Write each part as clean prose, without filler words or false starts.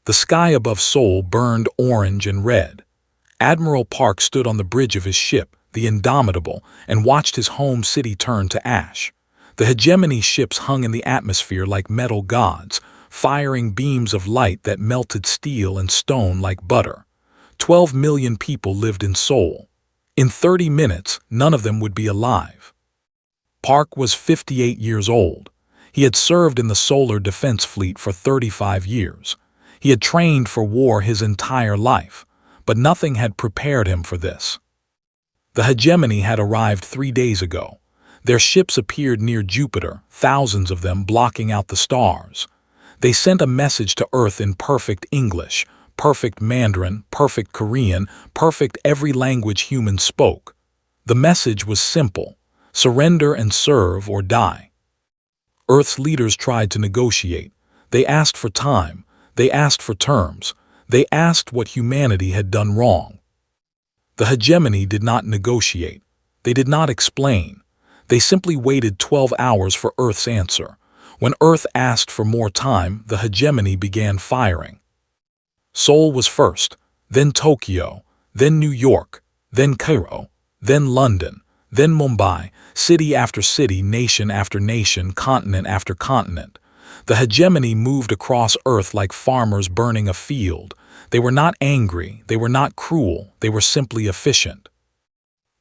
The sky above Seoul burned orange and red. Admiral Park stood on the bridge of his ship, the Indomitable, and watched his home city turn to ash. The hegemony ships hung in the atmosphere like metal gods, firing beams of light that melted steel and stone like butter. 12 million people lived in Seoul. In 30 minutes, none of them would be alive. Park was 58 years old. He had served in the Solar Defense Fleet for 35 years. He had trained for war his entire life, but nothing had prepared him for this. The hegemony had arrived 3 days ago. Their ships appeared near Jupiter, thousands of them blocking out the stars. They sent a message to Earth in perfect English, perfect Mandarin, perfect Korean, perfect every language humans spoke. The message was simple: surrender and serve or die. Earth's leaders tried to negotiate. They asked for time. They asked for terms. They asked what humanity had done wrong. The hegemony did not negotiate. They did not explain. They simply waited 12 hours for Earth's answer. When Earth asked for more time, the hegemony began firing. Seoul was first, then Tokyo, then New York, then Cairo, then London, then Mumbai, city after city, nation after nation, continent after continent. The hegemony moved across Earth like farmers burning a field. They were not angry, they were not cruel, they were simply efficient.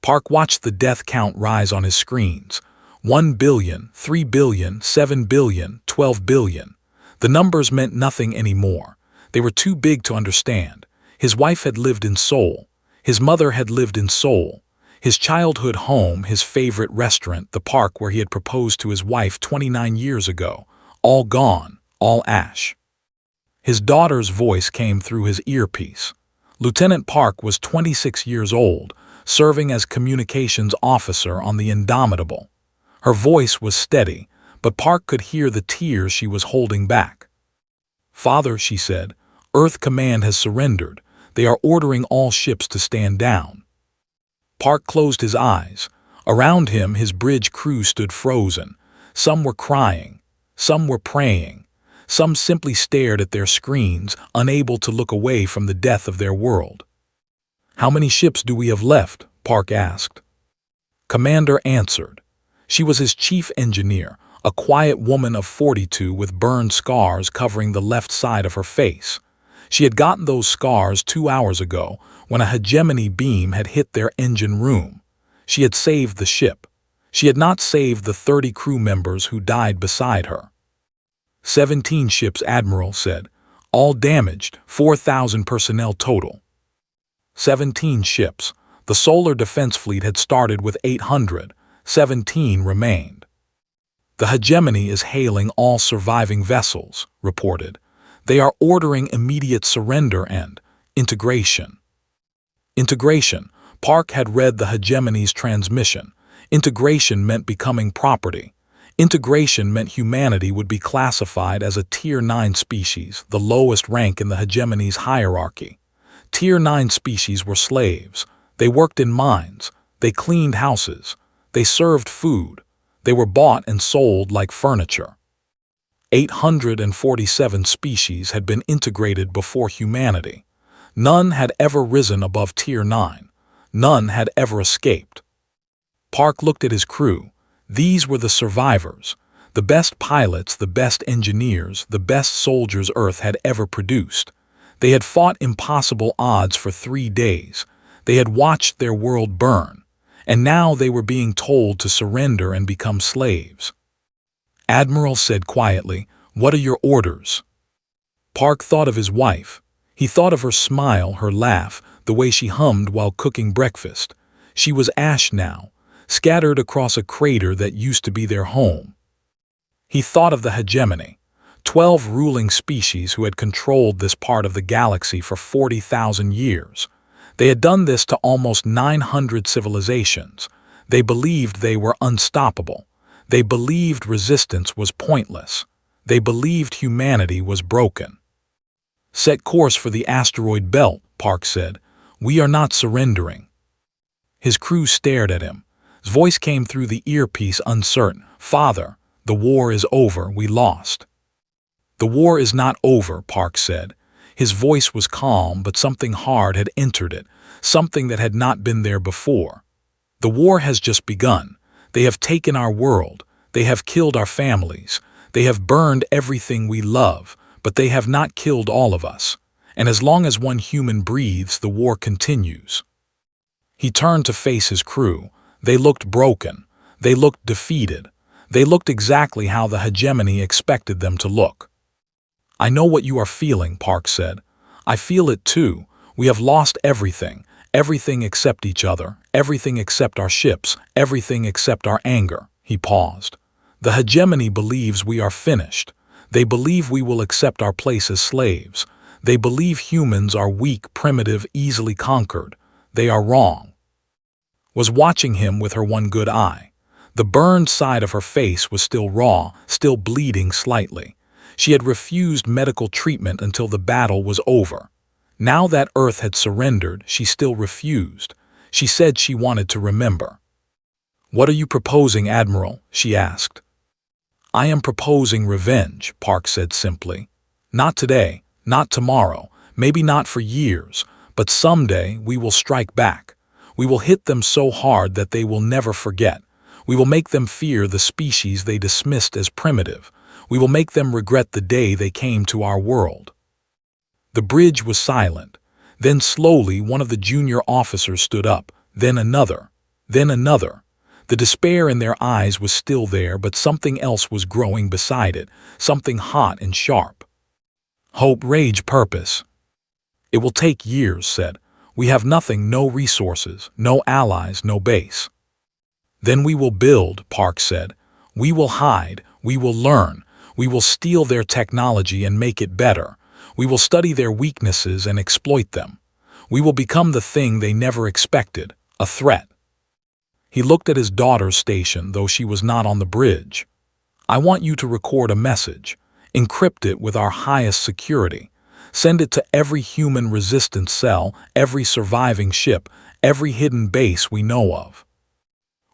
Park watched the death count rise on his screens. 1 billion, 3 billion, 7 billion, 12 billion. The numbers meant nothing anymore. They were too big to understand. His wife had lived in Seoul. His mother had lived in Seoul. His childhood home, his favorite restaurant, the park where he had proposed to his wife 29 years ago. All gone, all ash. His daughter's voice came through his earpiece. Lieutenant Park was 26 years old, serving as communications officer on the Indomitable. Her voice was steady, but Park could hear the tears she was holding back. "Father," she said, "Earth Command has surrendered. They are ordering all ships to stand down." Park closed his eyes. Around him, his bridge crew stood frozen. Some were crying. Some were praying. Some simply stared at their screens, unable to look away from the death of their world. "How many ships do we have left?" Park asked. Commander answered. She was his chief engineer, a quiet woman of 42 with burned scars covering the left side of her face. She had gotten those scars 2 hours ago when a hegemony beam had hit their engine room. She had saved the ship. She had not saved the 30 crew members who died beside her. 17 ships, Admiral said. All damaged, 4,000 personnel total. 17 ships. The Solar Defense Fleet had started with 800. 17 remained. "The hegemony is hailing all surviving vessels," reported. "They are ordering immediate surrender and integration." Integration. Park had read the hegemony's transmission. Integration meant becoming property. Integration meant humanity would be classified as a Tier 9 species, the lowest rank in the hegemony's hierarchy. Tier 9 species were slaves. They worked in mines. They cleaned houses. They served food. They were bought and sold like furniture. 847 species had been integrated before humanity. None had ever risen above Tier 9. None had ever escaped. Park looked at his crew. These were the survivors, the best pilots, the best engineers, the best soldiers Earth had ever produced. They had fought impossible odds for 3 days. They had watched their world burn, and now they were being told to surrender and become slaves. Admiral said quietly, "What are your orders?" Park thought of his wife. He thought of her smile, her laugh, the way she hummed while cooking breakfast. She was ash now, scattered across a crater that used to be their home. He thought of the hegemony, 12 ruling species who had controlled this part of the galaxy for 40,000 years. They had done this to almost 900 civilizations. They believed they were unstoppable. They believed resistance was pointless. They believed humanity was broken. "Set course for the asteroid belt," Park said. "We are not surrendering." His crew stared at him. His voice came through the earpiece, uncertain. "Father, the war is over. We lost." "The war is not over," Park said. His voice was calm, but something hard had entered it, something that had not been there before. The war has just begun. They have taken our world. They have killed our families. They have burned everything we love, but they have not killed all of us. And as long as one human breathes, the war continues. He turned to face his crew. They looked broken. They looked defeated. They looked exactly how the hegemony expected them to look. "I know what you are feeling," Park said. "I feel it too. We have lost everything. Everything except each other. Everything except our ships. Everything except our anger." He paused. "The hegemony believes we are finished. They believe we will accept our place as slaves. They believe humans are weak, primitive, easily conquered. They are wrong." Was watching him with her one good eye. The burned side of her face was still raw, still bleeding slightly. She had refused medical treatment until the battle was over. Now that Earth had surrendered, she still refused. She said she wanted to remember. "What are you proposing, Admiral?" she asked. "I am proposing revenge," Park said simply. "Not today, not tomorrow, maybe not for years, but someday we will strike back. We will hit them so hard that they will never forget. We will make them fear the species they dismissed as primitive. We will make them regret the day they came to our world." The bridge was silent. Then slowly one of the junior officers stood up, then another, then another. The despair in their eyes was still there, but something else was growing beside it, something hot and sharp. "Hope, rage, purpose." "It will take years," said. "We have nothing, no resources, no allies, no base." "Then we will build," Park said. "We will hide, we will learn, we will steal their technology and make it better. We will study their weaknesses and exploit them. We will become the thing they never expected, a threat." He looked at his daughter's station, though she was not on the bridge. "I want you to record a message. Encrypt it with our highest security. Send it to every human resistance cell, every surviving ship, every hidden base we know of."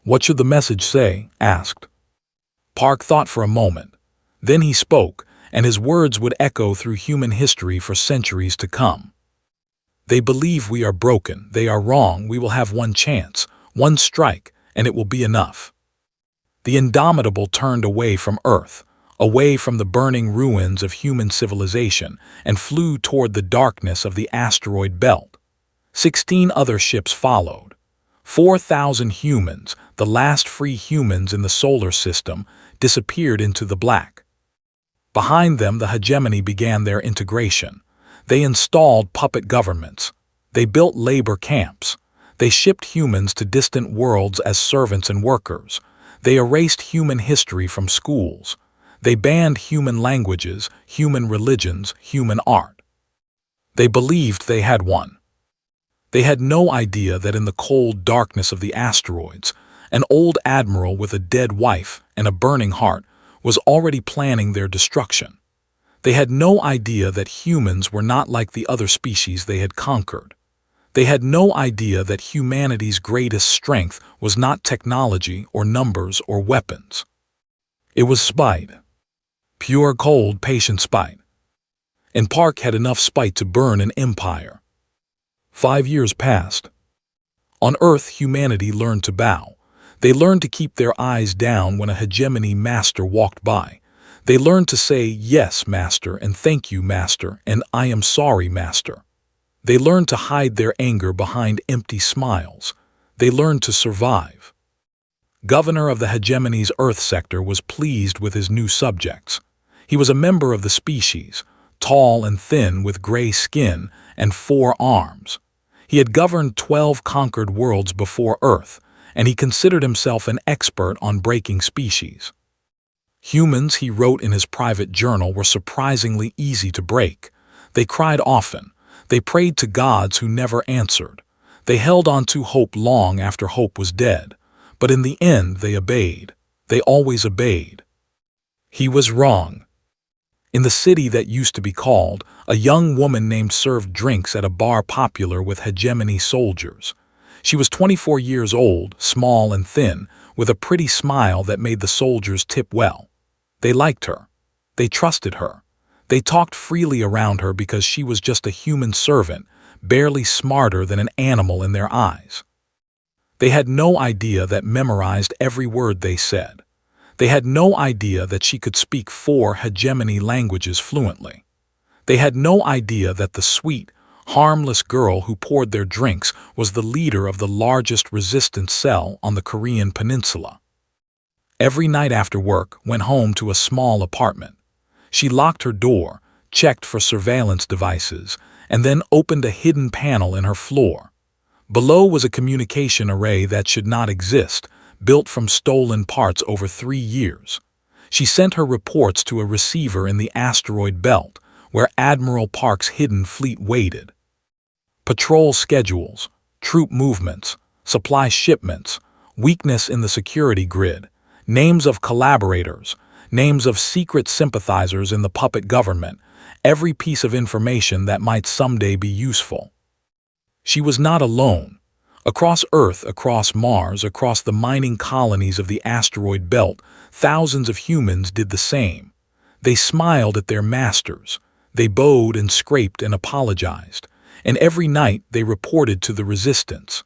"What should the message say?" asked. Park thought for a moment. Then he spoke, and his words would echo through human history for centuries to come. "They believe we are broken, they are wrong, we will have one chance, one strike, and it will be enough." The Indomitable turned away from Earth, away from the burning ruins of human civilization, and flew toward the darkness of the asteroid belt. 16 other ships followed. 4,000 humans, the last free humans in the solar system, disappeared into the black. Behind them, the hegemony began their integration. They installed puppet governments. They built labor camps. They shipped humans to distant worlds as servants and workers. They erased human history from schools. They banned human languages, human religions, human art. They believed they had won. They had no idea that in the cold darkness of the asteroids, an old admiral with a dead wife and a burning heart was already planning their destruction. They had no idea that humans were not like the other species they had conquered. They had no idea that humanity's greatest strength was not technology or numbers or weapons. It was spite. Pure, cold, patient spite. And Park had enough spite to burn an empire. 5 years passed. On Earth, humanity learned to bow. They learned to keep their eyes down when a hegemony master walked by. They learned to say, "Yes, master," and "Thank you, master," and "I am sorry, master." They learned to hide their anger behind empty smiles. They learned to survive. Governor of the hegemony's Earth sector was pleased with his new subjects. He was a member of the species, tall and thin with gray skin and 4 arms. He had governed 12 conquered worlds before Earth, and he considered himself an expert on breaking species. Humans, he wrote in his private journal, were surprisingly easy to break. They cried often. They prayed to gods who never answered. They held on to hope long after hope was dead. But in the end, they obeyed. They always obeyed. He was wrong. In the city that used to be called, a young woman named served drinks at a bar popular with hegemony soldiers. She was 24 years old, small and thin, with a pretty smile that made the soldiers tip well. They liked her. They trusted her. They talked freely around her because she was just a human servant, barely smarter than an animal in their eyes. They had no idea that memorized every word they said. They had no idea that she could speak 4 hegemony languages fluently. They had no idea that the sweet, harmless girl who poured their drinks was the leader of the largest resistance cell on the Korean peninsula. Every night after work, went home to a small apartment. She locked her door, checked for surveillance devices, and then opened a hidden panel in her floor. Below was a communication array that should not exist, built from stolen parts over 3 years. She sent her reports to a receiver in the asteroid belt, where Admiral Park's hidden fleet waited. Patrol schedules, troop movements, supply shipments, weakness in the security grid, names of collaborators, names of secret sympathizers in the puppet government, every piece of information that might someday be useful. She was not alone. Across Earth, across Mars, across the mining colonies of the asteroid belt, thousands of humans did the same. They smiled at their masters. They bowed and scraped and apologized. And every night they reported to the resistance.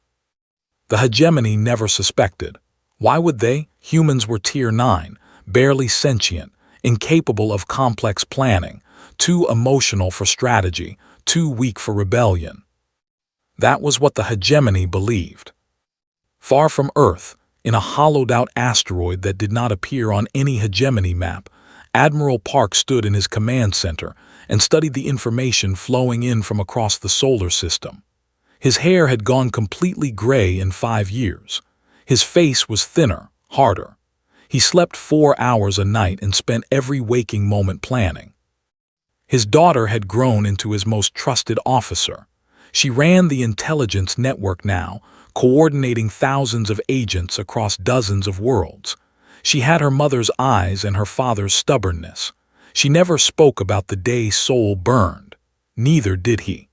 The hegemony never suspected. Why would they? Humans were Tier 9, barely sentient, incapable of complex planning, too emotional for strategy, too weak for rebellion. That was what the hegemony believed. Far from Earth, in a hollowed-out asteroid that did not appear on any hegemony map, Admiral Park stood in his command center and studied the information flowing in from across the solar system. His hair had gone completely gray in 5 years. His face was thinner, harder. He slept 4 hours a night and spent every waking moment planning. His daughter had grown into his most trusted officer. She ran the intelligence network now, coordinating thousands of agents across dozens of worlds. She had her mother's eyes and her father's stubbornness. She never spoke about the day Soul burned. Neither did he.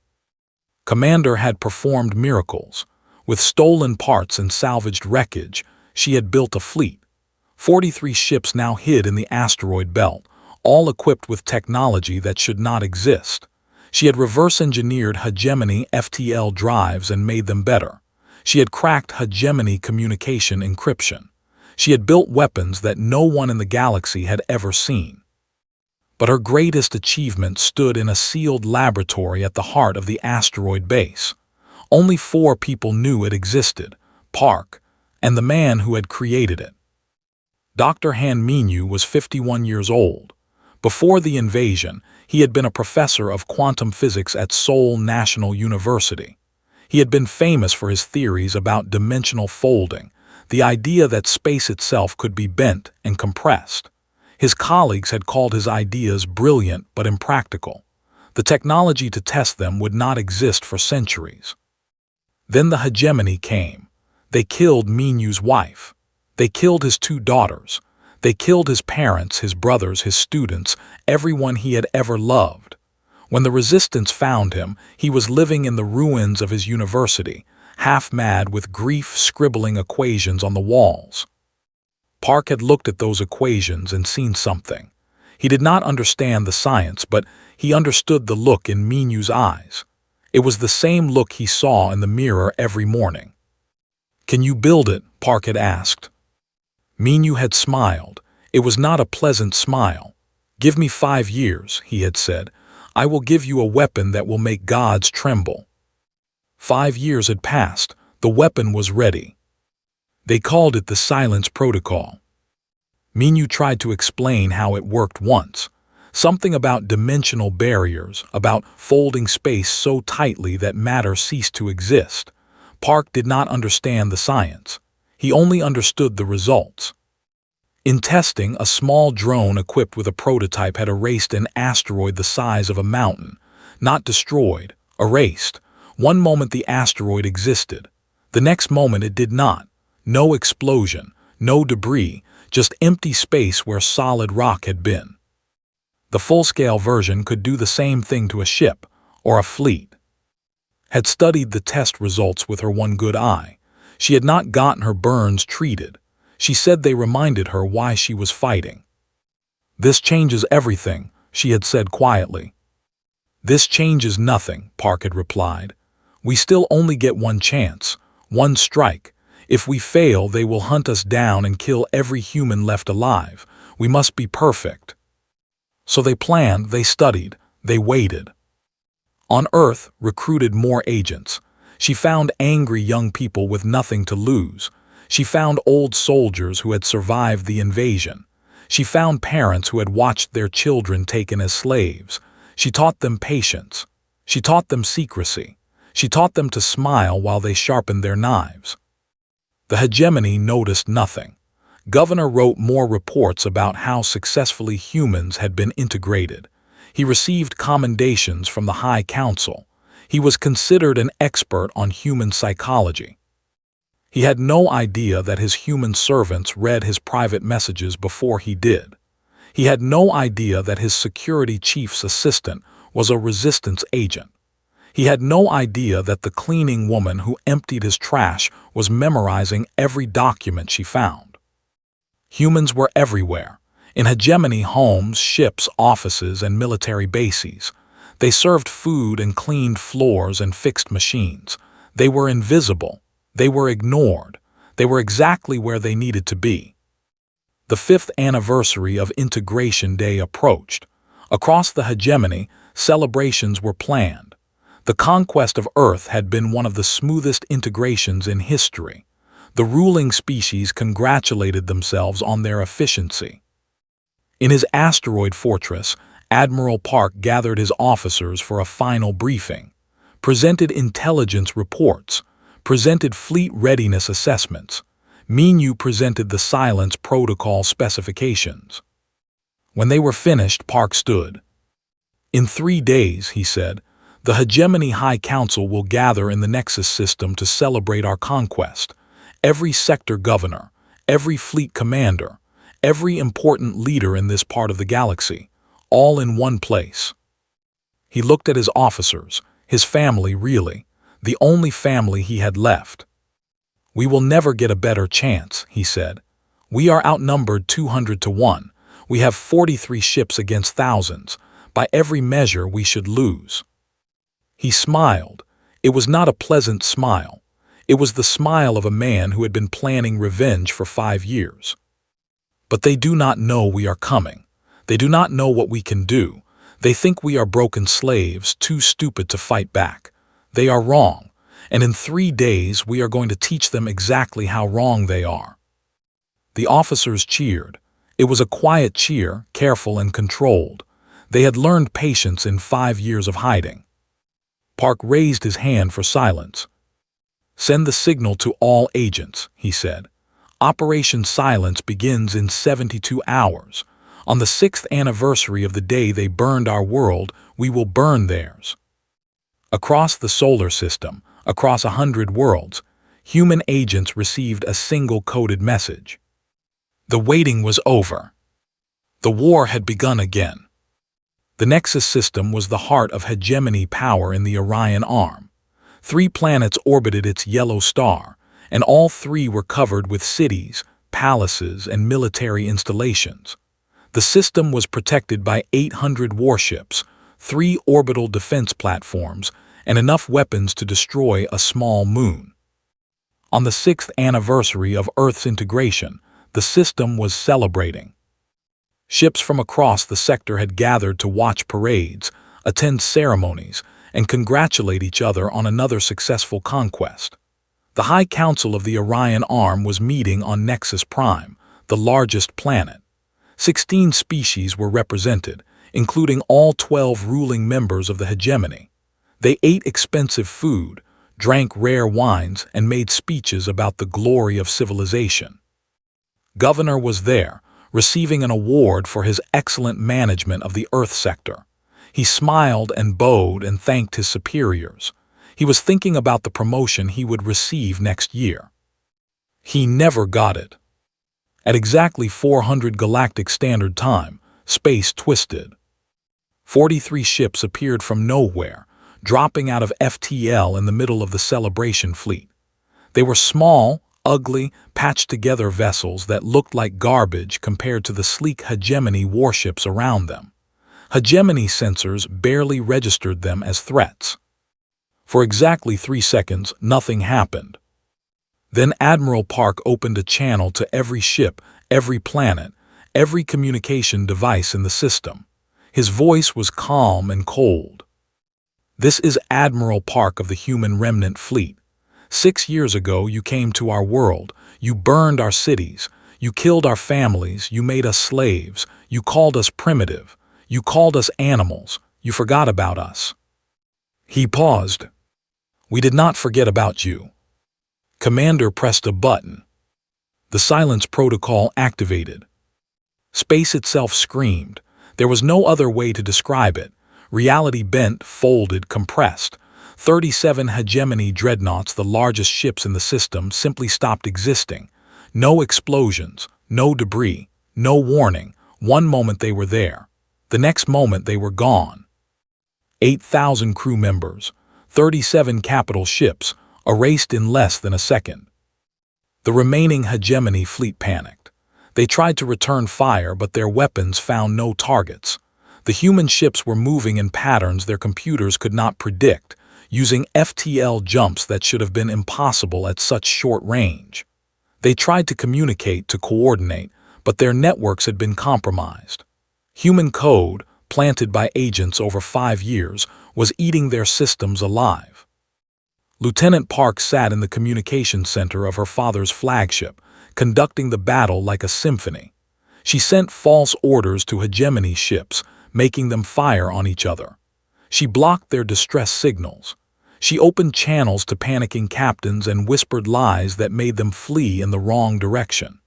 Commander had performed miracles. With stolen parts and salvaged wreckage, she had built a fleet. 43 ships now hid in the asteroid belt, all equipped with technology that should not exist. She had reverse-engineered hegemony FTL drives and made them better. She had cracked hegemony communication encryption. She had built weapons that no one in the galaxy had ever seen. But her greatest achievement stood in a sealed laboratory at the heart of the asteroid base. Only 4 people knew it existed: Park, and the man who had created it. Dr. Han Minyu was 51 years old. Before the invasion, he had been a professor of quantum physics at Seoul National University. He had been famous for his theories about dimensional folding, the idea that space itself could be bent and compressed. His colleagues had called his ideas brilliant but impractical. The technology to test them would not exist for centuries. Then the hegemony came. They killed Minyu's wife. They killed his 2 daughters. They killed his parents, his brothers, his students, everyone he had ever loved. When the resistance found him, he was living in the ruins of his university, half mad with grief, scribbling equations on the walls. Park had looked at those equations and seen something. He did not understand the science, but he understood the look in Minyu's eyes. It was the same look he saw in the mirror every morning. "Can you build it?" Park had asked. Minyu had smiled. It was not a pleasant smile. "Give me 5 years," he had said. "I will give you a weapon that will make gods tremble." 5 years had passed. The weapon was ready. They called it the Silence Protocol. Minyu tried to explain how it worked once. Something about dimensional barriers, about folding space so tightly that matter ceased to exist. Park did not understand the science. He only understood the results. In testing, a small drone equipped with a prototype had erased an asteroid the size of a mountain. Not destroyed, erased. One moment the asteroid existed. The next moment it did not. No explosion, no debris, just empty space where solid rock had been. The full-scale version could do the same thing to a ship, or a fleet. Had studied the test results with her one good eye. She had not gotten her burns treated. She said they reminded her why she was fighting. "This changes everything," she had said quietly. "This changes nothing," Park had replied. "We still only get one chance, one strike. If we fail, they will hunt us down and kill every human left alive. We must be perfect." So they planned, they studied, they waited. On Earth, recruited more agents. She found angry young people with nothing to lose. She found old soldiers who had survived the invasion. She found parents who had watched their children taken as slaves. She taught them patience. She taught them secrecy. She taught them to smile while they sharpened their knives. The hegemony noticed nothing. Governor wrote more reports about how successfully humans had been integrated. He received commendations from the High Council. He was considered an expert on human psychology. He had no idea that his human servants read his private messages before he did. He had no idea that his security chief's assistant was a resistance agent. He had no idea that the cleaning woman who emptied his trash was memorizing every document she found. Humans were everywhere, in hegemony homes, ships, offices, and military bases. They served food and cleaned floors and fixed machines. They were invisible. They were ignored. They were exactly where they needed to be. The 5th anniversary of Integration Day approached. Across the hegemony, celebrations were planned. The conquest of Earth had been one of the smoothest integrations in history. The ruling species congratulated themselves on their efficiency. In his asteroid fortress, Admiral Park gathered his officers for a final briefing, presented intelligence reports, presented fleet readiness assessments. Minu presented the silence protocol specifications. When they were finished, Park stood. "In 3 days," he said, "the Hegemony High Council will gather in the Nexus system to celebrate our conquest. Every sector governor, every fleet commander, every important leader in this part of the galaxy, all in one place." He looked at his officers, his family really, the only family he had left. "We will never get a better chance," he said. "We are outnumbered 200 to 1. We have 43 ships against thousands. By every measure, we should lose." He smiled. It was not a pleasant smile. It was the smile of a man who had been planning revenge for 5 years. "But they do not know we are coming. They do not know what we can do. They think we are broken slaves, too stupid to fight back. They are wrong, and in 3 days we are going to teach them exactly how wrong they are." The officers cheered. It was a quiet cheer, careful and controlled. They had learned patience in 5 years of hiding. Park raised his hand for silence. "Send the signal to all agents," he said. "Operation Silence begins in 72 hours. On the 6th anniversary of the day they burned our world, we will burn theirs." Across the solar system, across 100 worlds, human agents received a single coded message. The waiting was over. The war had begun again. The Nexus system was the heart of hegemony power in the Orion Arm. 3 planets orbited its yellow star, and all 3 were covered with cities, palaces, and military installations. The system was protected by 800 warships, 3 orbital defense platforms, and enough weapons to destroy a small moon. On the 6th anniversary of Earth's integration, the system was celebrating. Ships from across the sector had gathered to watch parades, attend ceremonies, and congratulate each other on another successful conquest. The High Council of the Orion Arm was meeting on Nexus Prime, the largest planet. 16 species were represented, including all 12 ruling members of the hegemony. They ate expensive food, drank rare wines, and made speeches about the glory of civilization. Governor was there, receiving an award for his excellent management of the Earth sector. He smiled and bowed and thanked his superiors. He was thinking about the promotion he would receive next year. He never got it. At exactly 400 Galactic Standard Time, space twisted. 43 ships appeared from nowhere, dropping out of FTL in the middle of the celebration fleet. They were small, ugly, patched-together vessels that looked like garbage compared to the sleek hegemony warships around them. Hegemony sensors barely registered them as threats. For exactly 3 seconds, nothing happened. Then Admiral Park opened a channel to every ship, every planet, every communication device in the system. His voice was calm and cold. "This is Admiral Park of the Human Remnant Fleet. 6 years ago you came to our world, you burned our cities, you killed our families, you made us slaves, you called us primitive, you called us animals, you forgot about us." He paused. "We did not forget about you." Commander pressed a button. The silence protocol activated. Space itself screamed. There was no other way to describe it. Reality bent, folded, compressed. 37 hegemony dreadnoughts, the largest ships in the system, simply stopped existing. No explosions, no debris, no warning. One moment they were there. The next moment they were gone. 8,000 crew members, 37 capital ships, erased in less than a second. The remaining hegemony fleet panicked. They tried to return fire, but their weapons found no targets. The human ships were moving in patterns their computers could not predict, using FTL jumps that should have been impossible at such short range. They tried to communicate, to coordinate, but their networks had been compromised. Human code, planted by agents over 5 years, was eating their systems alive. Lieutenant Park sat in the communication center of her father's flagship, conducting the battle like a symphony. She sent false orders to hegemony ships, making them fire on each other. She blocked their distress signals. She opened channels to panicking captains and whispered lies that made them flee in the wrong direction.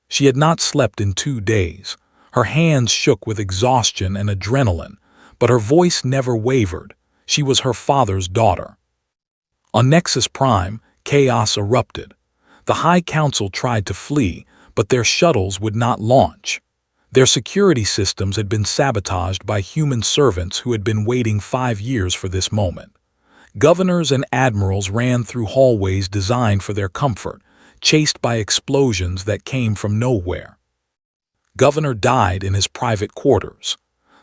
She had not slept in 2 days. Her hands shook with exhaustion and adrenaline, but her voice never wavered. She was her father's daughter. On Nexus Prime, chaos erupted. The High Council tried to flee, but their shuttles would not launch. Their security systems had been sabotaged by human servants who had been waiting 5 years for this moment. Governors and admirals ran through hallways designed for their comfort, chased by explosions that came from nowhere. Governor died in his private quarters.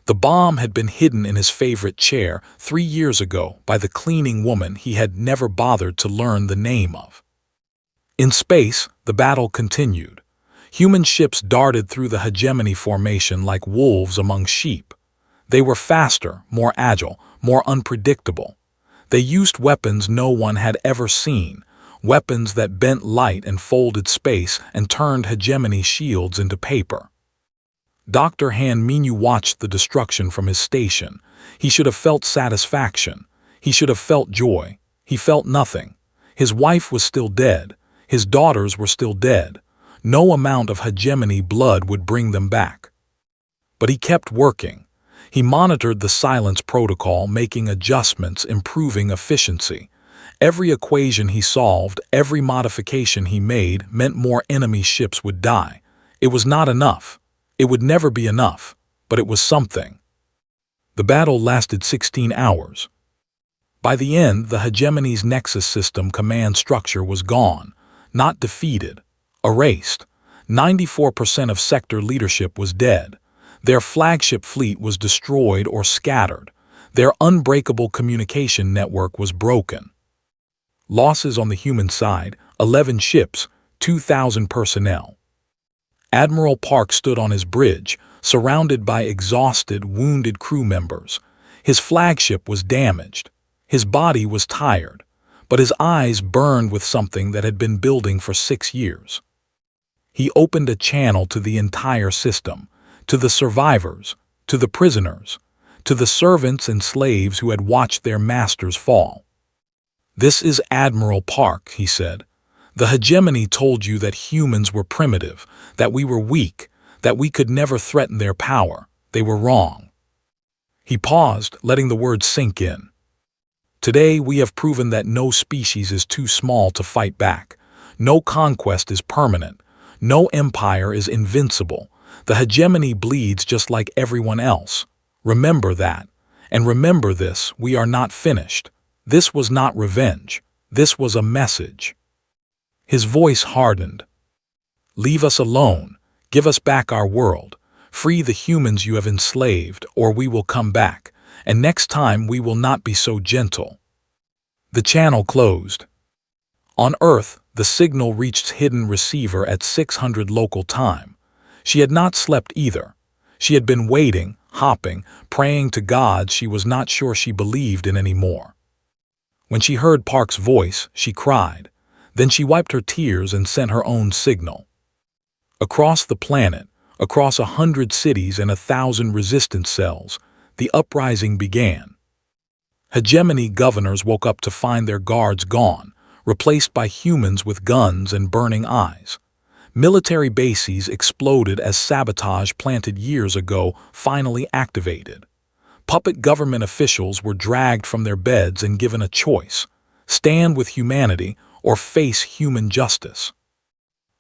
The bomb had been hidden in his favorite chair 3 years ago by the cleaning woman he had never bothered to learn the name of. In space, the battle continued. Human ships darted through the hegemony formation like wolves among sheep. They were faster, more agile, more unpredictable. They used weapons no one had ever seen, weapons that bent light and folded space and turned hegemony shields into paper. Dr. Han Minyu watched the destruction from his station. He should have felt satisfaction. He should have felt joy. He felt nothing. His wife was still dead. His daughters were still dead. No amount of hegemony blood would bring them back. But he kept working. He monitored the silence protocol, making adjustments, improving efficiency. Every equation he solved, every modification he made, meant more enemy ships would die. It was not enough. It would never be enough, but it was something. The battle lasted 16 hours. By the end, the hegemony's Nexus system command structure was gone, not defeated, erased. 94% of sector leadership was dead. Their flagship fleet was destroyed or scattered. Their unbreakable communication network was broken. Losses on the human side: 11 ships, 2,000 personnel. Admiral Park stood on his bridge, surrounded by exhausted, wounded crew members. His flagship was damaged. His body was tired, but his eyes burned with something that had been building for 6 years. He opened a channel to the entire system, to the survivors, to the prisoners, to the servants and slaves who had watched their masters fall. "This is Admiral Park," he said. "The hegemony told you that humans were primitive, that we were weak, that we could never threaten their power. They were wrong." He paused, letting the words sink in. "Today we have proven that no species is too small to fight back. No conquest is permanent. No empire is invincible. The hegemony bleeds just like everyone else. Remember that. And remember this: we are not finished. This was not revenge. This was a message." His voice hardened. "Leave us alone. Give us back our world. Free the humans you have enslaved, or we will come back, and next time we will not be so gentle." The channel closed. On Earth, the signal reached hidden receiver at 600 local time. She had not slept either. She had been waiting, hopping, praying to God she was not sure she believed in anymore. When she heard Park's voice, she cried. Then she wiped her tears and sent her own signal. Across the planet, across 100 cities and 1,000 resistance cells, the uprising began. Hegemony governors woke up to find their guards gone, replaced by humans with guns and burning eyes. Military bases exploded as sabotage planted years ago finally activated. Puppet government officials were dragged from their beds and given a choice: stand with humanity or face human justice.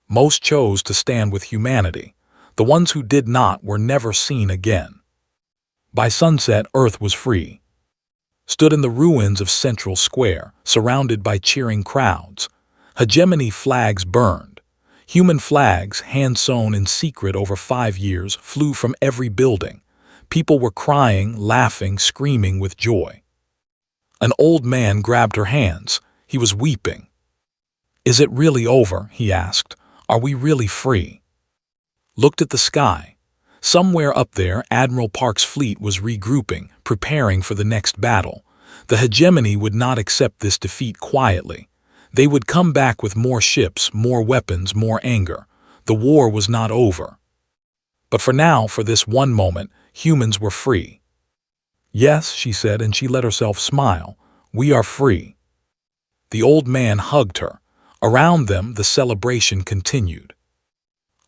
Most chose to stand with humanity. The ones who did not were never seen again. By sunset, Earth was free. Stood in the ruins of Central Square, surrounded by cheering crowds. Hegemony flags burned. Human flags, hand-sewn in secret over 5 years, flew from every building. People were crying, laughing, screaming with joy. An old man grabbed her hands. He was weeping. "Is it really over?" he asked. "Are we really free?" Looked at the sky. Somewhere up there, Admiral Park's fleet was regrouping, preparing for the next battle. The hegemony would not accept this defeat quietly. They would come back with more ships, more weapons, more anger. The war was not over. But for now, for this one moment, humans were free. "Yes," she said, and she let herself smile. "We are free." The old man hugged her. Around them, the celebration continued.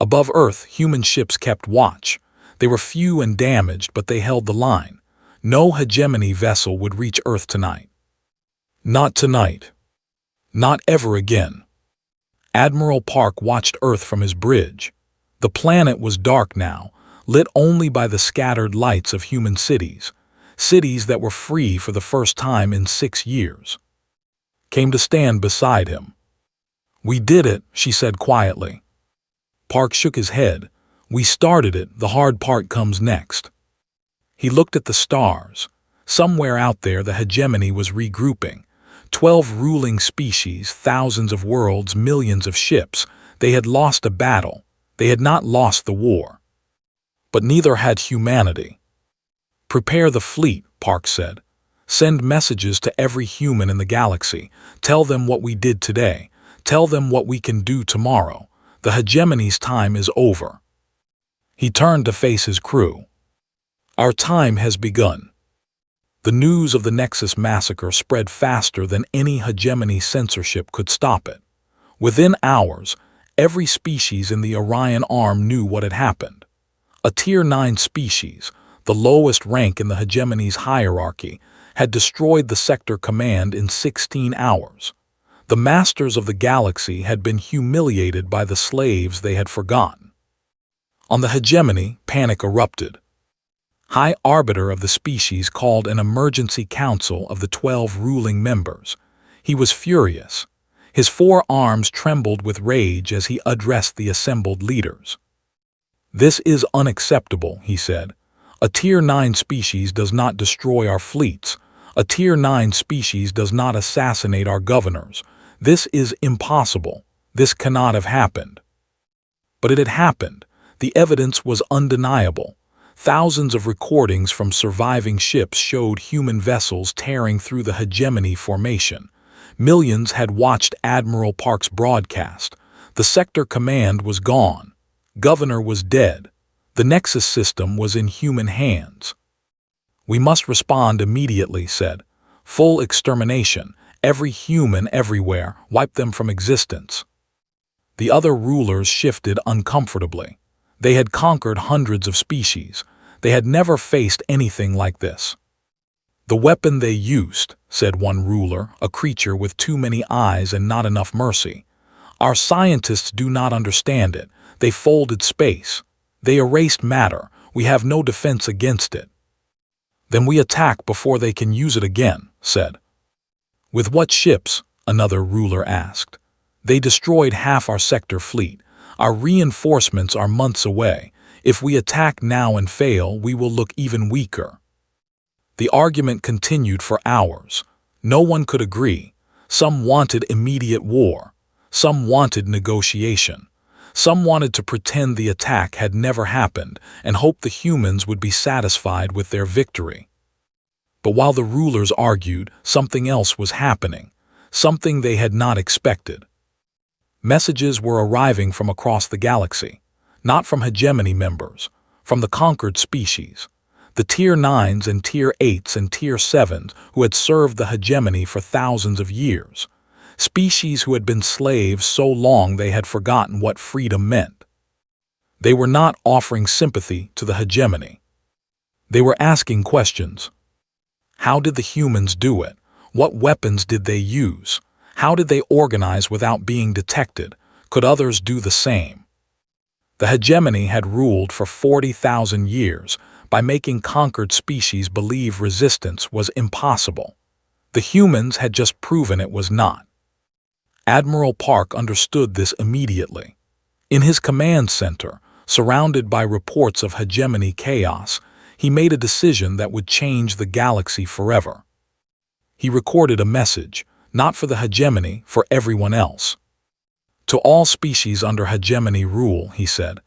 Above Earth, human ships kept watch. They were few and damaged, but they held the line. No hegemony vessel would reach Earth tonight. Not tonight. Not ever again. Admiral Park watched Earth from his bridge. The planet was dark now, lit only by the scattered lights of human cities. Cities that were free for the first time in 6 years. Came to stand beside him. "We did it," she said quietly. Park shook his head. "We started it, the hard part comes next." He looked at the stars. Somewhere out there the hegemony was regrouping. 12 ruling species, thousands of worlds, millions of ships. They had lost a battle. They had not lost the war. But neither had humanity. "Prepare the fleet," Park said. "Send messages to every human in the galaxy. Tell them what we did today. Tell them what we can do tomorrow. The hegemony's time is over." He turned to face his crew. "Our time has begun." The news of the Nexus massacre spread faster than any hegemony censorship could stop it. Within hours, every species in the Orion Arm knew what had happened. A Tier 9 species, the lowest rank in the hegemony's hierarchy, had destroyed the sector command in 16 hours. The masters of the galaxy had been humiliated by the slaves they had forgotten. On the hegemony, panic erupted. High Arbiter of the species called an emergency council of the 12 ruling members. He was furious. His 4 arms trembled with rage as he addressed the assembled leaders. "This is unacceptable," he said. "A Tier 9 species does not destroy our fleets. A Tier 9 species does not assassinate our governors. This is impossible. This cannot have happened." But it had happened. The evidence was undeniable. Thousands of recordings from surviving ships showed human vessels tearing through the hegemony formation. Millions had watched Admiral Park's broadcast. The sector command was gone. Governor was dead. The Nexus system was in human hands. "We must respond immediately," said. "Full extermination. Every human everywhere. Wipe them from existence." The other rulers shifted uncomfortably. They had conquered hundreds of species. They had never faced anything like this. "The weapon they used," said one ruler, a creature with too many eyes and not enough mercy. "Our scientists do not understand it. They folded space. They erased matter. We have no defense against it." "Then we attack before they can use it again," said. "With what ships?" another ruler asked. "They destroyed half our sector fleet. Our reinforcements are months away. If we attack now and fail, we will look even weaker. The argument continued for hours. No one could agree. Some wanted immediate war. Some wanted negotiation. Some wanted to pretend the attack had never happened and hope the humans would be satisfied with their victory. But while the rulers argued, something else was happening, something they had not expected. Messages were arriving from across the galaxy, not from hegemony members, from the conquered species, the Tier 9s and Tier 8s and Tier 7s who had served the hegemony for thousands of years, species who had been slaves so long they had forgotten what freedom meant. They were not offering sympathy to the hegemony. They were asking questions. How did the humans do it? What weapons did they use? How did they organize without being detected? Could others do the same? The hegemony had ruled for 40,000 years by making conquered species believe resistance was impossible. The humans had just proven it was not. Admiral Park understood this immediately. In his command center, surrounded by reports of hegemony chaos, he made a decision that would change the galaxy forever. He recorded a message, not for the hegemony, for everyone else. To all species under hegemony rule, he said,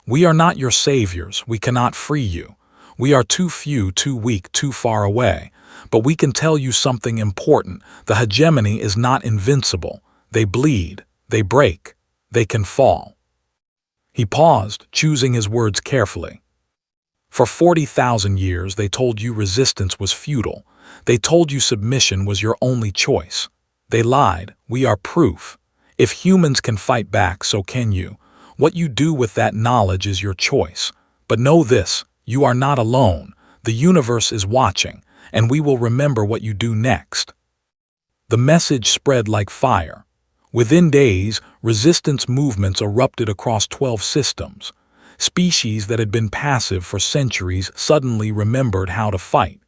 "We are not your saviors, we cannot free you. We are too few, too weak, too far away. But we can tell you something important. The hegemony is not invincible. They bleed, they break, they can fall." He paused, choosing his words carefully. For 40,000 years they told you resistance was futile. They told you submission was your only choice. They lied. We are proof. If humans can fight back, so can you. What you do with that knowledge is your choice. But know this, you are not alone. The universe is watching, and we will remember what you do next. The message spread like fire. Within days, resistance movements erupted across 12 systems. Species that had been passive for centuries suddenly remembered how to fight.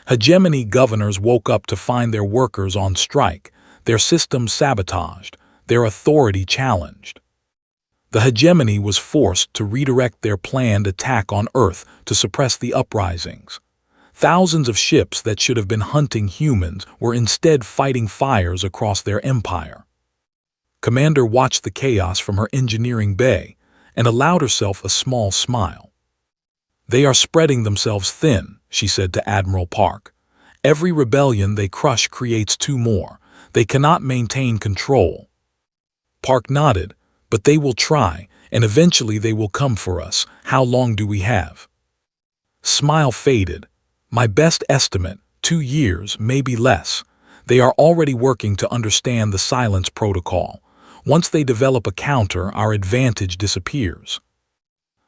Hegemony governors woke up to find their workers on strike, their systems sabotaged, their authority challenged. The hegemony was forced to redirect their planned attack on Earth to suppress the uprisings. Thousands of ships that should have been hunting humans were instead fighting fires across their empire. Commander watched the chaos from her engineering bay and allowed herself a small smile. "They are spreading themselves thin," she said to Admiral Park. "Every rebellion they crush creates two more. They cannot maintain control." Park nodded. "But they will try, and eventually they will come for us. How long do we have?" Smile faded. "My best estimate, 2 years, maybe less. They are already working to understand the silence protocol. Once they develop a counter, our advantage disappears."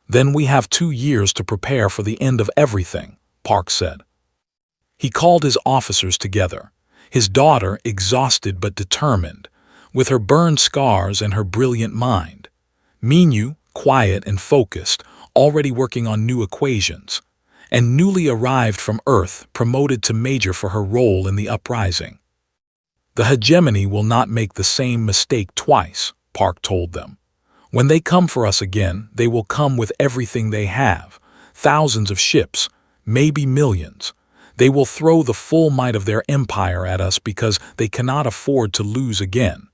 "Then we have 2 years to prepare for the end of everything," Park said. He called his officers together. His daughter, exhausted but determined, with her burned scars and her brilliant mind. Minyu, quiet and focused, already working on new equations. And newly arrived from Earth, promoted to major for her role in the uprising. "The hegemony will not make the same mistake twice," Park told them. "When they come for us again, they will come with everything they have. Thousands of ships, maybe millions. They will throw the full might of their empire at us because they cannot afford to lose again."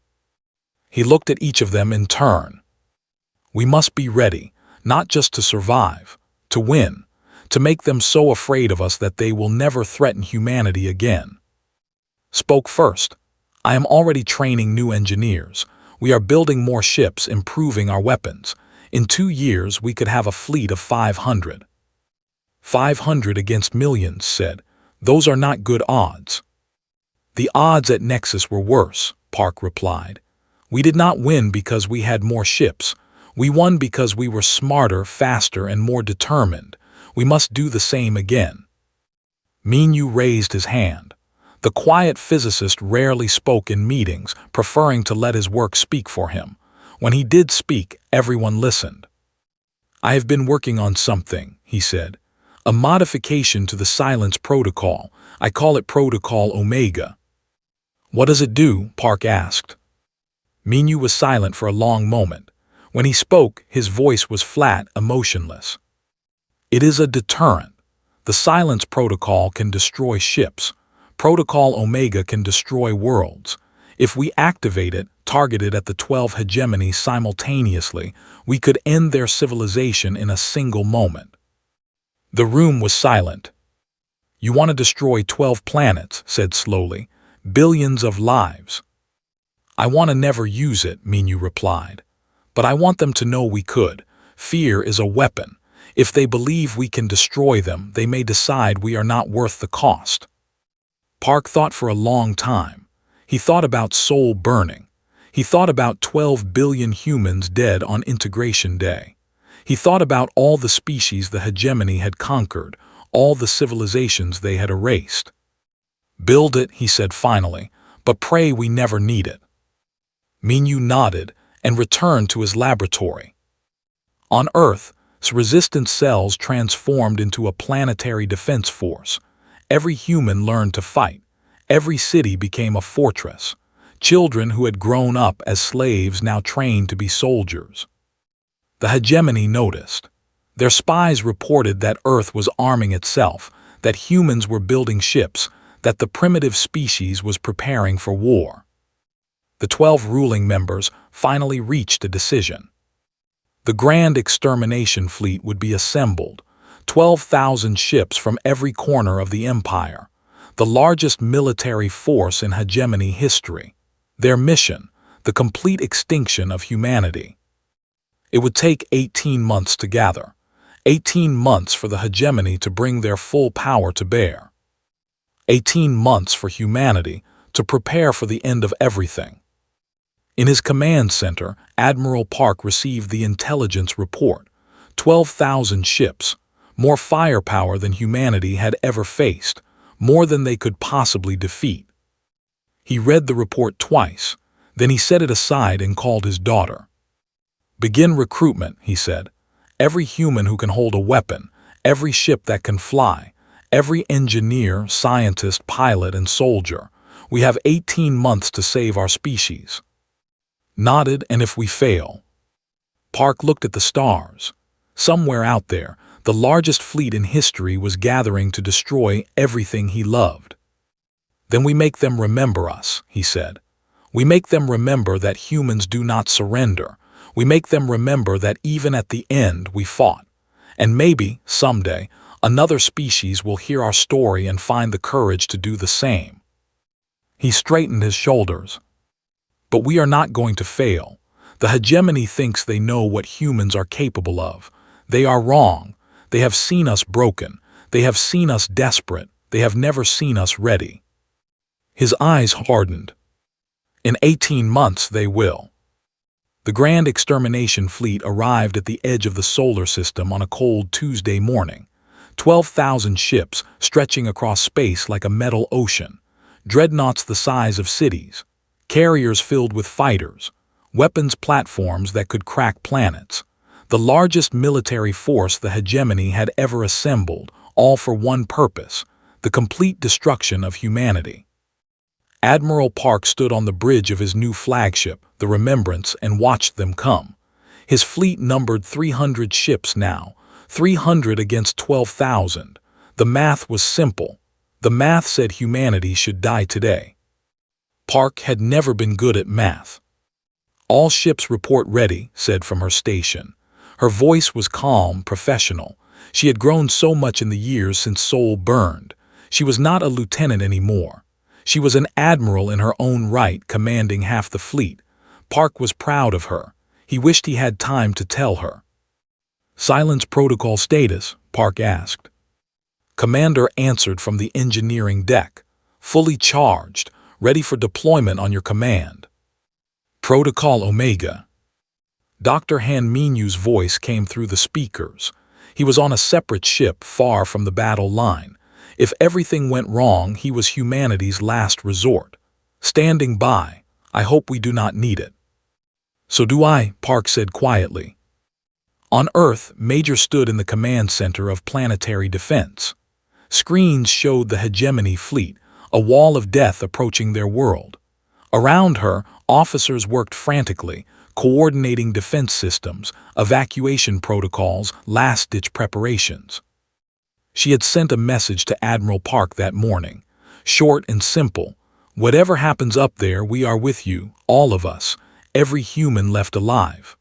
He looked at each of them in turn. "We must be ready, not just to survive, to win, to make them so afraid of us that they will never threaten humanity again." Spoke first. "I am already training new engineers. We are building more ships, improving our weapons. In 2 years, we could have a fleet of 500. 500 against millions," said. "Those are not good odds." "The odds at Nexus were worse," Park replied. "We did not win because we had more ships. We won because we were smarter, faster, and more determined. We must do the same again." Minyu raised his hand. The quiet physicist rarely spoke in meetings, preferring to let his work speak for him. When he did speak, everyone listened. "I have been working on something," he said. "A modification to the silence protocol. I call it Protocol Omega." "What does it do?" Park asked. Minyu was silent for a long moment. When he spoke, his voice was flat, emotionless. It is a deterrent. The Silence Protocol can destroy ships. Protocol Omega can destroy worlds. If we activate it, targeted at the 12 hegemonies simultaneously, we could end their civilization in a single moment. The room was silent. You want to destroy 12 planets, said slowly. Billions of lives. I want to never use it, Minyu replied. But I want them to know we could. Fear is a weapon. If they believe we can destroy them, they may decide we are not worth the cost. Park thought for a long time. He thought about soul burning. He thought about 12 billion humans dead on Integration Day. He thought about all the species the hegemony had conquered, all the civilizations they had erased. Build it, he said finally, but pray we never need it. Minyu nodded and returned to his laboratory. On Earth, resistance cells transformed into a planetary defense force. Every human learned to fight. Every city became a fortress. Children who had grown up as slaves now trained to be soldiers. The hegemony noticed. Their spies reported that Earth was arming itself, that humans were building ships, that the primitive species was preparing for war. The 12 ruling members finally reached a decision. The Grand Extermination Fleet would be assembled, 12,000 ships from every corner of the empire, the largest military force in hegemony history. Their mission, the complete extinction of humanity. It would take 18 months to gather, 18 months for the hegemony to bring their full power to bear. 18 months for humanity to prepare for the end of everything. In his command center, Admiral Park received the intelligence report. 12,000 ships, more firepower than humanity had ever faced, more than they could possibly defeat. He read the report twice, then he set it aside and called his daughter. Begin recruitment, he said. Every human who can hold a weapon, every ship that can fly, every engineer, scientist, pilot, and soldier. We have 18 months to save our species. Nodded, and if we fail. Park looked at the stars. Somewhere out there, the largest fleet in history was gathering to destroy everything he loved. Then we make them remember us, he said. We make them remember that humans do not surrender. We make them remember that even at the end we fought. And maybe, someday, another species will hear our story and find the courage to do the same. He straightened his shoulders. But we are not going to fail. The hegemony thinks they know what humans are capable of. They are wrong. They have seen us broken. They have seen us desperate. They have never seen us ready. His eyes hardened. In 18 months they will. The Grand Extermination Fleet arrived at the edge of the solar system on a cold Tuesday morning. 12,000 ships stretching across space like a metal ocean. Dreadnoughts the size of cities. Carriers filled with fighters, weapons platforms that could crack planets, the largest military force the hegemony had ever assembled, all for one purpose, the complete destruction of humanity. Admiral Park stood on the bridge of his new flagship, the Remembrance, and watched them come. His fleet numbered 300 ships now, 300 against 12,000. The math was simple. The math said humanity should die today. Park had never been good at math. All ships report ready, said from her station. Her voice was calm, professional. She had grown so much in the years since Soul burned. She was not a lieutenant anymore. She was an admiral in her own right, commanding half the fleet. Park was proud of her. He wished he had time to tell her. Silence protocol status, Park asked. Commander answered from the engineering deck. Fully charged. Ready for deployment on your command. Protocol Omega. Dr. Han Minyu's voice came through the speakers. He was on a separate ship far from the battle line. If everything went wrong, he was humanity's last resort. Standing by. I hope we do not need it. So do I, Park said quietly. On Earth, Major stood in the command center of planetary defense. Screens showed the hegemony fleet, a wall of death approaching their world. Around her, officers worked frantically, coordinating defense systems, evacuation protocols, last-ditch preparations. She had sent a message to Admiral Park that morning, short and simple. Whatever happens up there, we are with you, all of us, every human left alive.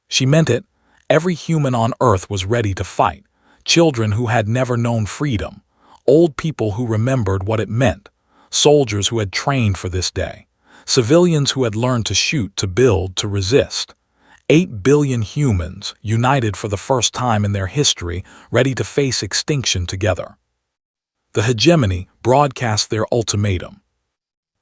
She meant it. Every human on Earth was ready to fight. Children who had never known freedom, old people who remembered what it meant, soldiers who had trained for this day, civilians who had learned to shoot, to build, to resist. 8 billion humans, united for the first time in their history, ready to face extinction together. The hegemony broadcast their ultimatum.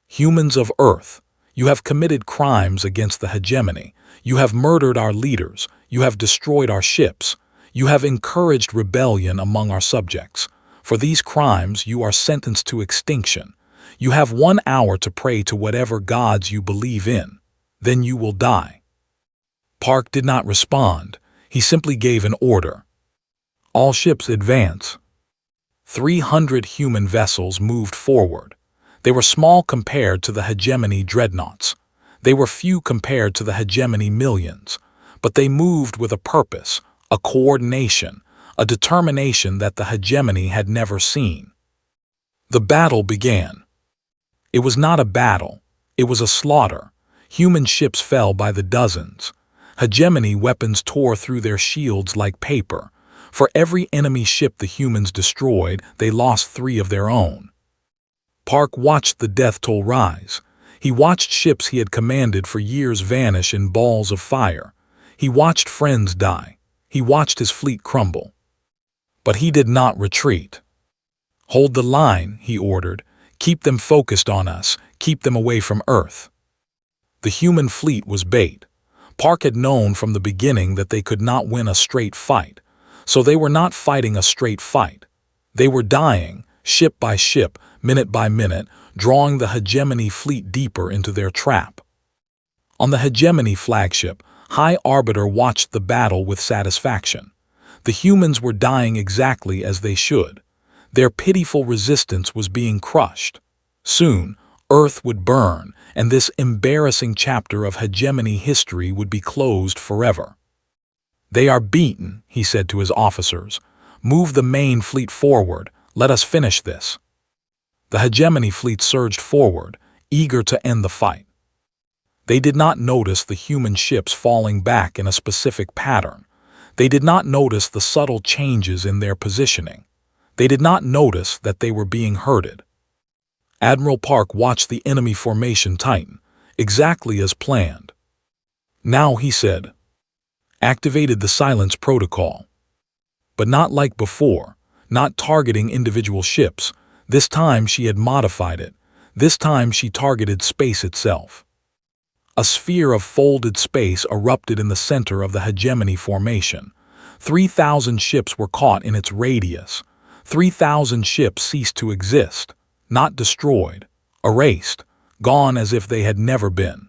Humans of Earth, you have committed crimes against the hegemony. You have murdered our leaders. You have destroyed our ships. You have encouraged rebellion among our subjects. For these crimes, you are sentenced to extinction. You have 1 hour to pray to whatever gods you believe in. Then you will die. Park did not respond. He simply gave an order. All ships advance. 300 human vessels moved forward. They were small compared to the hegemony dreadnoughts. They were few compared to the hegemony millions. But they moved with a purpose, a coordination, a determination that the hegemony had never seen. The battle began. It was not a battle. It was a slaughter. Human ships fell by the dozens. Hegemony weapons tore through their shields like paper. For every enemy ship the humans destroyed, they lost 3 of their own. Park watched the death toll rise. He watched ships he had commanded for years vanish in balls of fire. He watched friends die. He watched his fleet crumble. But he did not retreat. "Hold the line," he ordered. "Keep them focused on us. Keep them away from Earth." The human fleet was bait. Park had known from the beginning that they could not win a straight fight. So they were not fighting a straight fight. They were dying, ship by ship, minute by minute, drawing the hegemony fleet deeper into their trap. On the hegemony flagship, High Arbiter watched the battle with satisfaction. The humans were dying exactly as they should. Their pitiful resistance was being crushed. Soon, Earth would burn, and this embarrassing chapter of hegemony history would be closed forever. "They are beaten," he said to his officers. "Move the main fleet forward. Let us finish this." The hegemony fleet surged forward, eager to end the fight. They did not notice the human ships falling back in a specific pattern. They did not notice the subtle changes in their positioning. They did not notice that they were being herded. Admiral Park watched the enemy formation tighten, exactly as planned. "Now," he said, activated the silence protocol. But not like before, not targeting individual ships. This time she had modified it. This time she targeted space itself. A sphere of folded space erupted in the center of the hegemony formation. 3,000 ships were caught in its radius. 3,000 ships ceased to exist, not destroyed, erased, gone as if they had never been.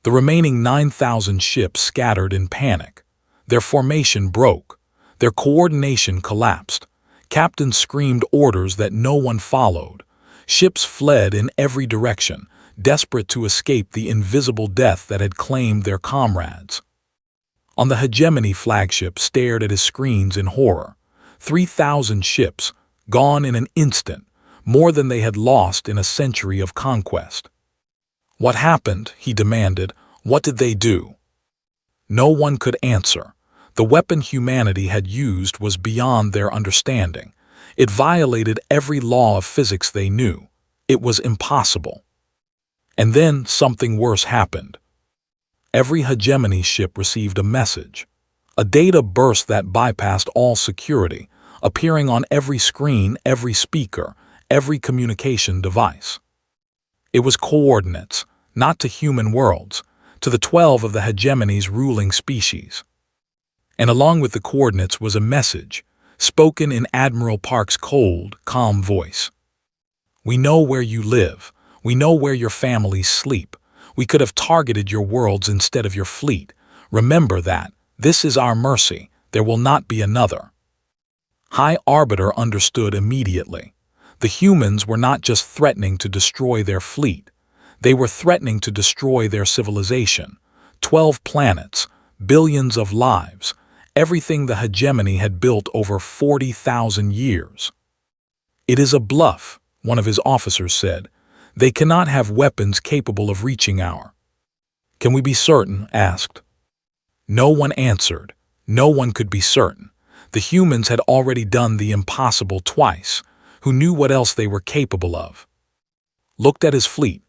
The remaining 9,000 ships scattered in panic. Their formation broke. Their coordination collapsed. Captains screamed orders that no one followed. Ships fled in every direction, desperate to escape the invisible death that had claimed their comrades. On the hegemony flagship stared at his screens in horror. 3,000 ships, gone in an instant, more than they had lost in a century of conquest. "What happened?" he demanded. "What did they do?" No one could answer. The weapon humanity had used was beyond their understanding. It violated every law of physics they knew. It was impossible. And then something worse happened. Every hegemony ship received a message. A data burst that bypassed all security, appearing on every screen, every speaker, every communication device. It was coordinates, not to human worlds, to the 12 of the hegemony's ruling species. And along with the coordinates was a message, spoken in Admiral Park's cold, calm voice. "We know where you live. We know where your families sleep. We could have targeted your worlds instead of your fleet. Remember that. This is our mercy. There will not be another." High Arbiter understood immediately. The humans were not just threatening to destroy their fleet. They were threatening to destroy their civilization, 12 planets, billions of lives, everything the hegemony had built over 40,000 years. "It is a bluff," one of his officers said. "They cannot have weapons capable of reaching our—" "Can we be certain?" asked. No one answered. No one could be certain. The humans had already done the impossible twice. Who knew what else they were capable of? Looked at his fleet.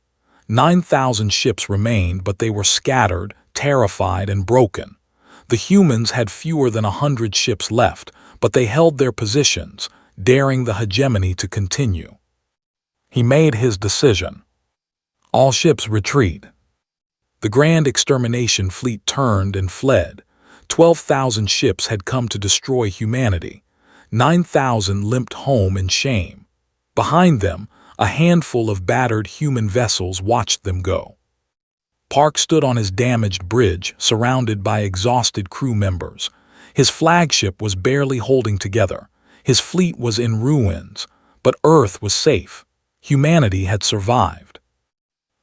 9,000 ships remained, but they were scattered, terrified, and broken. The humans had fewer than 100 ships left, but they held their positions, daring the hegemony to continue. He made his decision. All ships retreat. The grand extermination fleet turned and fled. 12,000 ships had come to destroy humanity. 9,000 limped home in shame. Behind them, a handful of battered human vessels watched them go. Park stood on his damaged bridge, surrounded by exhausted crew members. His flagship was barely holding together. His fleet was in ruins, but Earth was safe. Humanity had survived.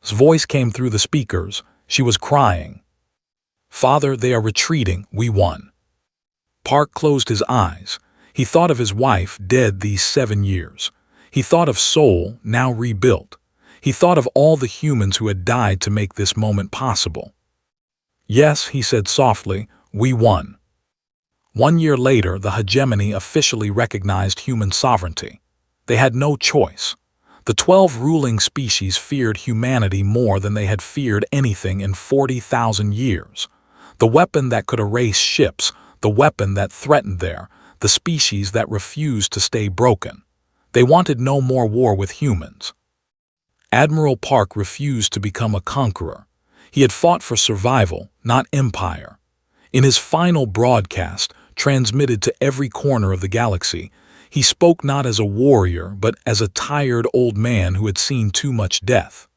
His voice came through the speakers. She was crying. "Father, they are retreating. We won." Park closed his eyes. He thought of his wife, dead these 7 years. He thought of Seoul, now rebuilt. He thought of all the humans who had died to make this moment possible. "Yes," he said softly, "we won." 1 year later, the hegemony officially recognized human sovereignty. They had no choice. The 12 ruling species feared humanity more than they had feared anything in 40,000 years. The weapon that could erase ships, the weapon that threatened the species that refused to stay broken. They wanted no more war with humans. Admiral Park refused to become a conqueror. He had fought for survival, not empire. In his final broadcast, transmitted to every corner of the galaxy, he spoke not as a warrior, but as a tired old man who had seen too much death.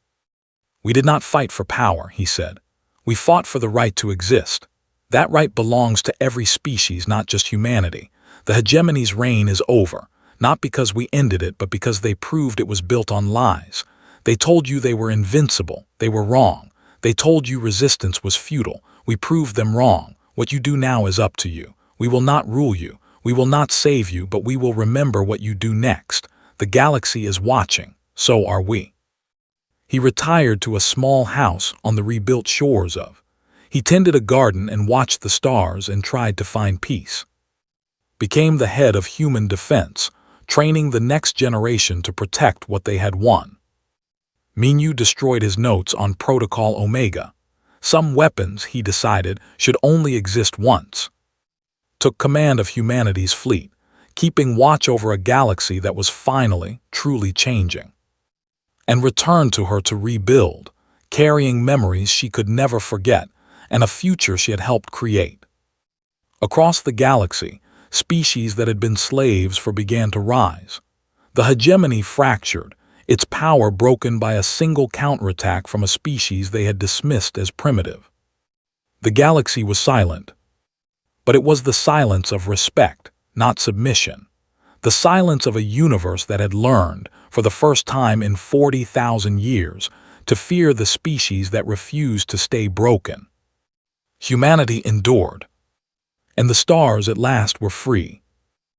"We did not fight for power," he said. "We fought for the right to exist. That right belongs to every species, not just humanity. The hegemony's reign is over, not because we ended it, but because they proved it was built on lies. They told you they were invincible. They were wrong. They told you resistance was futile. We proved them wrong. What you do now is up to you. We will not rule you. We will not save you, but we will remember what you do next. The galaxy is watching. So are we." He retired to a small house on the rebuilt shores of. He tended a garden and watched the stars and tried to find peace. Became the head of human defense, training the next generation to protect what they had won. Minyu destroyed his notes on Protocol Omega. Some weapons, he decided, should only exist once. Took command of humanity's fleet, keeping watch over a galaxy that was finally, truly changing. And returned to her to rebuild, carrying memories she could never forget and a future she had helped create. Across the galaxy, species that had been slaves began to rise. The hegemony fractured, its power broken by a single counterattack from a species they had dismissed as primitive. The galaxy was silent. But it was the silence of respect, not submission. The silence of a universe that had learned, for the first time in 40,000 years, to fear the species that refused to stay broken. Humanity endured. And the stars at last were free.